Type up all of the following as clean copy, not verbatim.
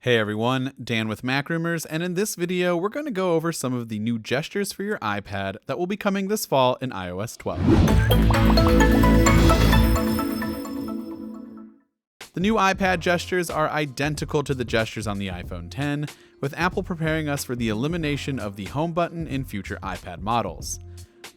Hey everyone, Dan with Mac Rumors, and in this video we're going to go over some of the new gestures for your iPad that will be coming this fall in iOS 12. The new iPad gestures are identical to the gestures on the iPhone X, with Apple preparing us for the elimination of the home button in future iPad models.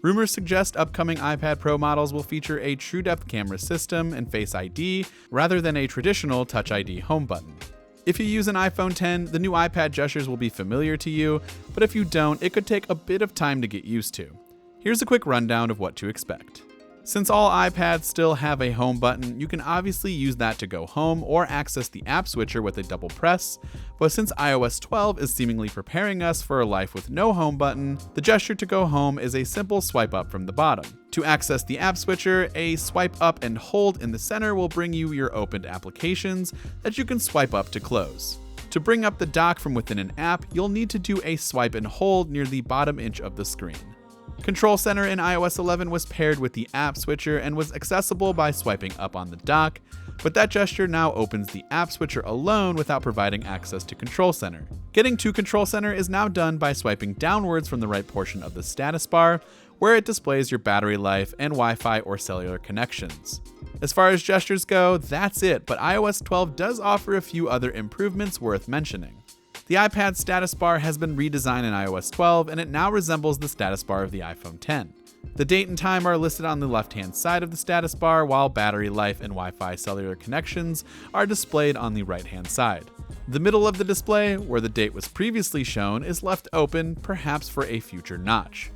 Rumors suggest upcoming iPad Pro models will feature a TrueDepth camera system and Face ID rather than a traditional Touch ID home button. If you use an iPhone X, the new iPad gestures will be familiar to you, but if you don't, it could take a bit of time to get used to. Here's a quick rundown of what to expect. Since all iPads still have a home button, you can obviously use that to go home or access the app switcher with a double press, but since iOS 12 is seemingly preparing us for a life with no home button, the gesture to go home is a simple swipe up from the bottom. To access the app switcher, a swipe up and hold in the center will bring you your opened applications that you can swipe up to close. To bring up the dock from within an app, you'll need to do a swipe and hold near the bottom inch of the screen. Control Center in iOS 11 was paired with the app switcher and was accessible by swiping up on the dock, but that gesture now opens the app switcher alone without providing access to Control Center. Getting to Control Center is now done by swiping downwards from the right portion of the status bar, where it displays your battery life and Wi-Fi or cellular connections. As far as gestures go, that's it, but iOS 12 does offer a few other improvements worth mentioning. The iPad status bar has been redesigned in iOS 12, and it now resembles the status bar of the iPhone X. The date and time are listed on the left-hand side of the status bar, while battery life and Wi-Fi cellular connections are displayed on the right-hand side. The middle of the display, where the date was previously shown, is left open, perhaps for a future notch.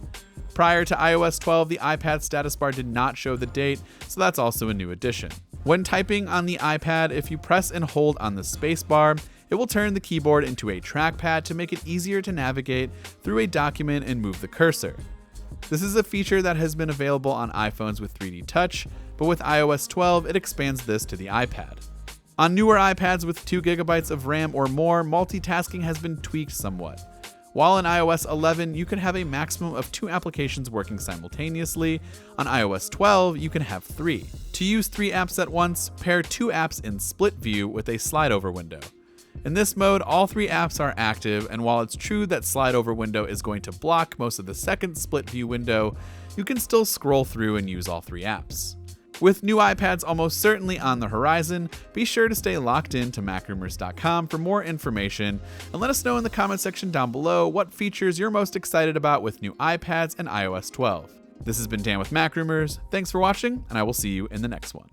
Prior to iOS 12, the iPad status bar did not show the date, so that's also a new addition. When typing on the iPad, if you press and hold on the spacebar, it will turn the keyboard into a trackpad to make it easier to navigate through a document and move the cursor. This is a feature that has been available on iPhones with 3D Touch, but with iOS 12, it expands this to the iPad. On newer iPads with 2 GB of RAM or more, multitasking has been tweaked somewhat. While in iOS 11, you can have a maximum of 2 applications working simultaneously, on iOS 12, you can have 3. To use 3 apps at once, pair 2 apps in split view with a slide-over window. In this mode, all 3 apps are active, and while it's true that slide over window is going to block most of the second split view window, you can still scroll through and use all 3 apps. With new iPads almost certainly on the horizon, be sure to stay locked in to MacRumors.com for more information, and let us know in the comment section down below what features you're most excited about with new iPads and iOS 12. This has been Dan with Mac Rumors. Thanks for watching, and I will see you in the next one.